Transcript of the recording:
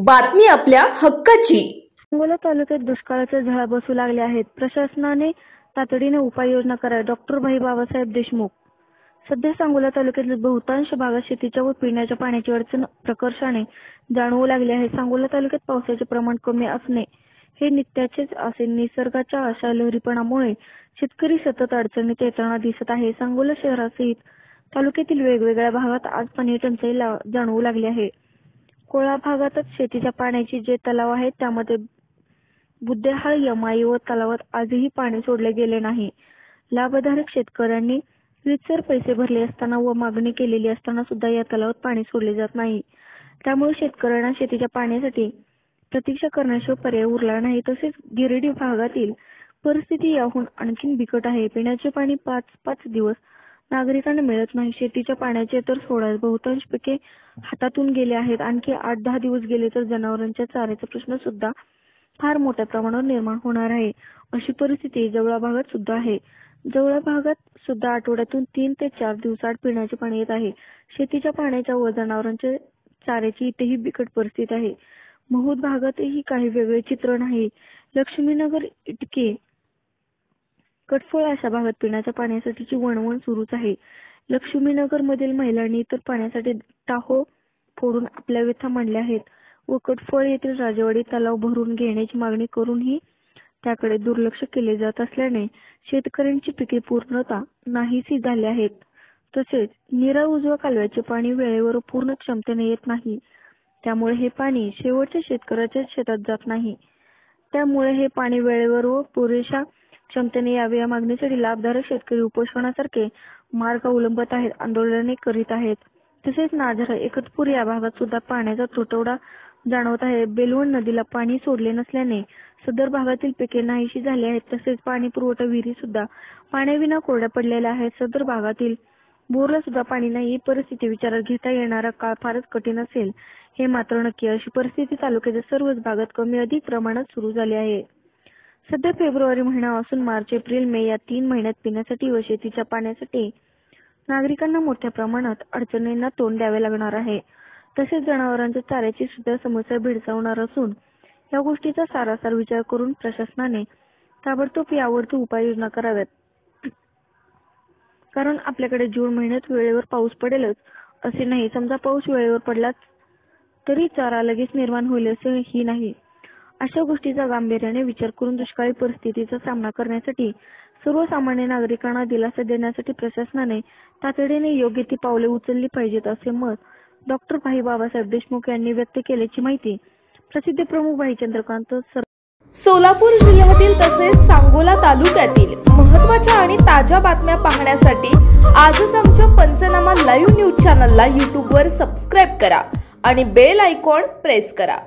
बातमी आपल्या हक्काची। सांगोला तालुक्यात दुष्काळाचे झळा बसू लागले आहेत। प्रशासनाने तातडीने उपाययोजना कराव्या। डॉक्टर भाई बाबासाहेब देशमुख। सध्या सांगोला तालुक्यातील बहुतांश भागात शेतीच्या व पिण्याच्या पाण्याची अडचण प्रकर्षाने जाणवू लागली आहे। सांगोला तालुक्यात पावसाचे प्रमाण कमी असणे हे नित्याचेच असे। निसर्गाच्या अशा लहरीपणामुळे शेतकरी सतत अडचणीत येताना दिसत आहे। सांगोला शहरासहित तालुक्यातील वेगवेगळ्या भागात आज पाणी टंचाई जाणवू लागली आहे। कोळा भागातच शेतीच्या पाण्याचे जे तलाव आहेत त्यामध्ये बुद्धेहाळ यमाई व तलावात आजही पाणी सोडले गेले नाही। लाभधारक शेतकऱ्यांनी रीतसर पैसे भरले असताना व मागणी केलेली असताना सुद्धा या तलावात पाणी सोडले जात नाही। त्यामुळे शेतकऱ्यांना शेतीच्या पाण्यासाठी प्रतीक्षा करण्याशिवाय पर्याय उरला नाही। तसेच गिरडी भागातील परिस्थिती याहून आणखी बिकट आहे। पिण्याचे पाणी 5-5 दिवस नागरिकांना मिळत नाही। शेतीच्या पाण्याचे तर सोडाच, बहुतांश पिके हातातून गेले आहेत। आणखी 8-10 दिवस गेले तर जनावरांच्या चाऱ्याचा प्रश्न सुद्धा फार मोठ्या प्रमाणावर निर्माण होणार आहे। अशी परिस्थिती जवळा भागात सुद्धा आहे। जवळा भागात सुद्धा आठवड्यातून 3 ते 4 दिवसाआड पिण्याचे पाणी येत आहे। शेतीच्या पाण्याच्या व जनावरांच्या चाऱ्याची इथेही बिकट परिस्थिती आहे। महूद भागातही काही वेगळे चित्र नाही। लक्ष्मीनगर, इटके, कटफळ अशा भागात पिण्याच्या पाण्यासाठीची वणवण सुरूच आहे। लक्ष्मीनगर मधील महिलांनी तर पाण्यासाठी टाहो फोडून आपल्या व्यथा मांडल्या आहेत व कटफळ येथील राजेवाडी तलाव भरून घेण्याची मागणी करूनही त्याकडे दुर्लक्ष केले जात असल्याने शेतकऱ्यांची पिके पूर्णतः नाहीशी झाली आहेत। तसेच नीरा उजवा कालव्याचे पाणी वेळेवर पूर्ण क्षमतेने येत नाही। त्यामुळे हे पाणी शेवटच्या शेतकऱ्याच्या शेतात जात नाही। त्यामुळे हे पाणी वेळेवर व पुरेशा क्षमतेने यावे या मागणीसाठी लाभधारक शेतकरी उपोषणासारखे मार्ग अवलंबत आहेत, आंदोलने करीत आहेत। तसेच नाझरा, एकतपूर या भागात सुद्धा पाण्याचा तुटवडा जाणवत आहे। बेलवण नदीला पाणी सोडले नसल्याने सदर भागातील पिके नाहीशी झाली आहेत। तसेच पाणी पुरवठा विहिरी सुद्धा पाण्याविना कोरड्या पडलेल्या आहेत। सदर भागातील बोरला सुद्धा पाणी नाही। ही परिस्थिती विचारात घेता येणारा काळ फारच कठीण असेल हे मात्र नक्की। अशी परिस्थिती तालुक्याच्या सर्वच भागात कमी अधिक प्रमाणात सुरू झाली आहे। सध्या फेब्रुवारी महिना असून मार्च, एप्रिल, मे या 3 महिन्यात पिण्यासाठी व शेतीच्या पाण्यासाठी नागरिकांना मोठ्या प्रमाणात अडचणींना तोंड द्यावे लागणार आहे। तसेच जनावरांच्या चाऱ्याची सुद्धा समस्या भेडसावणार असून या गोष्टीचा सारासार विचार करून प्रशासनाने ताबडतोब यावरती उपाययोजना कराव्यात। कारण आपल्याकडे जून महिन्यात वेळेवर पाऊस पडेलच असे नाही। समजा पाऊस वेळेवर पडलाच तरी चारा लगेच निर्माण होईल असेही नाही। अशा गोष्टीचा गांभीर्याने विचार करून दुष्काळी परिस्थितीचा सामना करण्यासाठी सर्वसामान्य नागरिकांना दिलासा देण्यासाठी प्रशासनाने तातडीने योग्य ती पावले उचलली पाहिजेत असे मत डॉक्टर भाई बाबासाहेब देशमुख यांनी व्यक्त केल्याची माहिती प्रसिद्ध प्रमुख भाई चंद्रकांत सोलापूर जिल्ह्यातील तसेच सांगोला तालुक्यातील महत्त्वाच्या आणि ताज्या बातम्या पाहण्यासाठी आजच आमच्या पंचनामा लाईव्ह न्यूज चॅनलला YouTube वर सबस्क्राईब करा आणि बेल आयकॉन प्रेस करा।